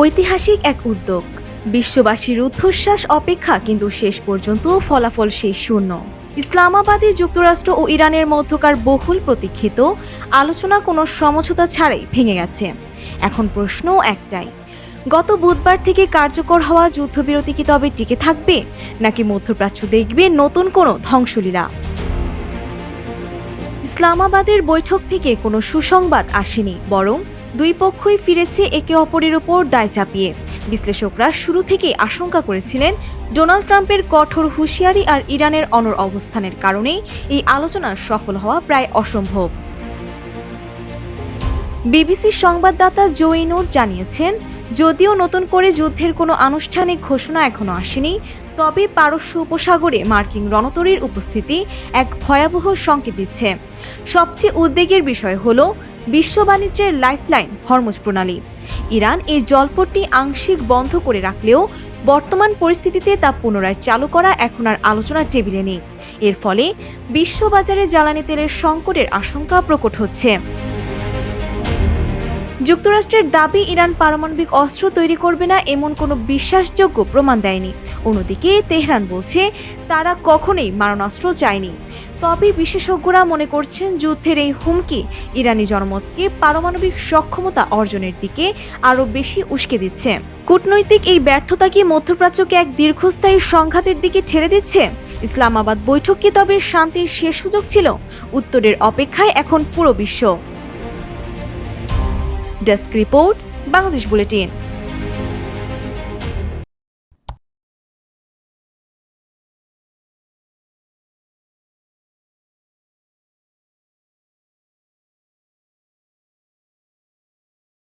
ঐতিহাসিক এক উদ্যোগ, বিশ্ববাসীর ঊর্ধ্বশ্বাস অপেক্ষা, কিন্তু শেষ পর্যন্ত ফলাফল সেই শূন্য। ইসলামাবাদে যুক্তরাষ্ট্র ও ইরানের মধ্যকার বহুল প্রতীক্ষিত আলোচনা কোনো সমঝোতা ছাড়াই ভেঙে গেছে। এখন প্রশ্ন একটাই, গত বুধবার থেকে কার্যকর হওয়া যুদ্ধবিরতি কি তবে টিকে থাকবে, নাকি মধ্যপ্রাচ্য দেখবে নতুন কোনো ধ্বংসলীলা? ইসলামাবাদের বৈঠক থেকে কোনো সুসংবাদ আসেনি, বরং দুই পক্ষই ফিরেছে একে অপরের উপর দায় চাপিয়ে। বিশ্লেষকরা শুরু থেকেই আশঙ্কা করেছিলেন, ডোনাল্ড ট্রাম্পের কঠোর হুঁশিয়ারি আর ইরানের অনড় অবস্থানের কারণে এই আলোচনা সফল হওয়া প্রায় অসম্ভব। বিবিসির সংবাদদাতা জোইনুর জানিয়েছেন, যদিও নতুন করে যুদ্ধের কোনো আনুষ্ঠানিক ঘোষণা এখনো আসেনি, তবে পারস্য উপসাগরে মার্কিন রণতরীর উপস্থিতি এক ভয়াবহ সংকেত দিচ্ছে। সবচেয়ে উদ্বেগের বিষয় হল বিশ্ব বাণিজ্যের লাইফলাইন হরমুজ প্রণালী। ইরান এই জলপথটি আংশিক বন্ধ করে রাখলেও বর্তমান পরিস্থিতিতে তা পুনরায় চালু করা এখন আর আলোচনার টেবিলে নেই। এর ফলে বিশ্ববাজারে জ্বালানি তেলের সংকটের আশঙ্কা প্রকট হচ্ছে। যুক্তরাষ্ট্রের দাবি ইরান পারমাণবিক অস্ত্র তৈরি করবে না এমন কোনো বিশ্বাসযোগ্য প্রমাণ দেয়নি। অন্যদিকে তেহরান বলছে তারা কখনোই মারণাস্ত্র চায়নি। তবে বিশেষজ্ঞরা মনে করছেন, যুদ্ধের এই হুমকি ইরানি জনমতকে পারমাণবিক সক্ষমতা অর্জনের দিকে আরও বেশি উস্কে দিচ্ছে। কূটনৈতিক এই ব্যর্থতা কি মধ্যপ্রাচ্যকে এক দীর্ঘস্থায়ী সংঘাতের দিকে ঠেলে দিচ্ছে? ইসলামাবাদ বৈঠক কি তবে শান্তির শেষ সুযোগ ছিল? উত্তরের অপেক্ষায় এখন পুরো বিশ্ব। Desk report, Bangladesh bulletin.